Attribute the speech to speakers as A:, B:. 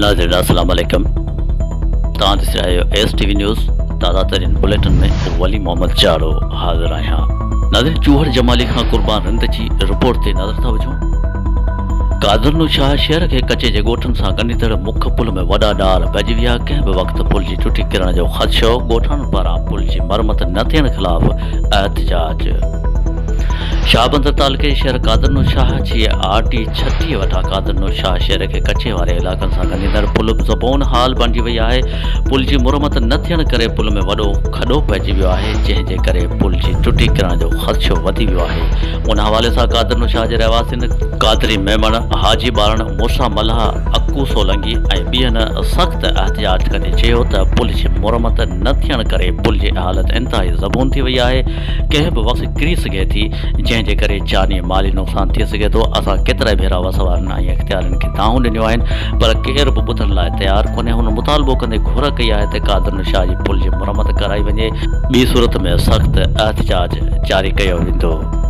A: नाज़रीन अस्सलाम वालेकुम। तव्हां ॾिसी रहिया आहियो STV न्यूज़। ताज़ा तरीन बुलेटिन में वली मोहम्मद चारो हाज़िर आहियां। नाज़रीन, चूहड़ जमाली खां कुर्बान हिंद जी रिपोर्ट ते नज़र था विझूं। कादरनू शाह शहर के कचे जे ॻोठनि सां ॻंढींदड़ मुख पुल में वॾा ॾार पइजी विया। कंहिं बि वक़्तु पुल जी टुटी किरण जो ख़दशो। ॻोठनि पारां पुल जी मरमत न थियण ख़िलाफ़ एहतिजाज। शाहबंदर तालुके शहर कादरनू शाह जी RT 36 वटां कादरनू शाह शहर के कचे वारे इलाक़नि सां ॻंढींदड़ पुल ज़बोन हाल बणिजी वई आहे। पुल जी मुरमत न थियण करे पुल में वॾो खॾो पइजी वियो आहे, जंहिंजे करे पुल जी टुटी किरण जो ख़दशो वधी वियो आहे। उन हवाले सां कादरनू शाह जे रहवासियुनि कादरी मेमण, हाजी बारण, मूसा मल्हा, अक्कू सोलंगी ऐं ॿियनि सख़्तु एहतिजाज कंदे चयो त पुल जी मुरमत न थियण करे पुल जी हालत इंतिहाई ज़बून थी वई आहे। कंहिं बि वक़्तु किरी सघे थी, जंहिंजे करे जानी माली नुक़सान थी सघे थो। असां केतिरा भेरा वसवारनि ऐं इख़्तियारनि खे दांहूं ॾिनियूं आहिनि, पर केर बि ॿुधण लाइ तयारु कोन्हे। हुन मुतालबो कंदे घुर कई आहे त कादरनू शाह जी पुल जी मुरमत कराई वञे, ॿी सूरत में सख़्तु एहतिजाज जारी कयो वेंदो।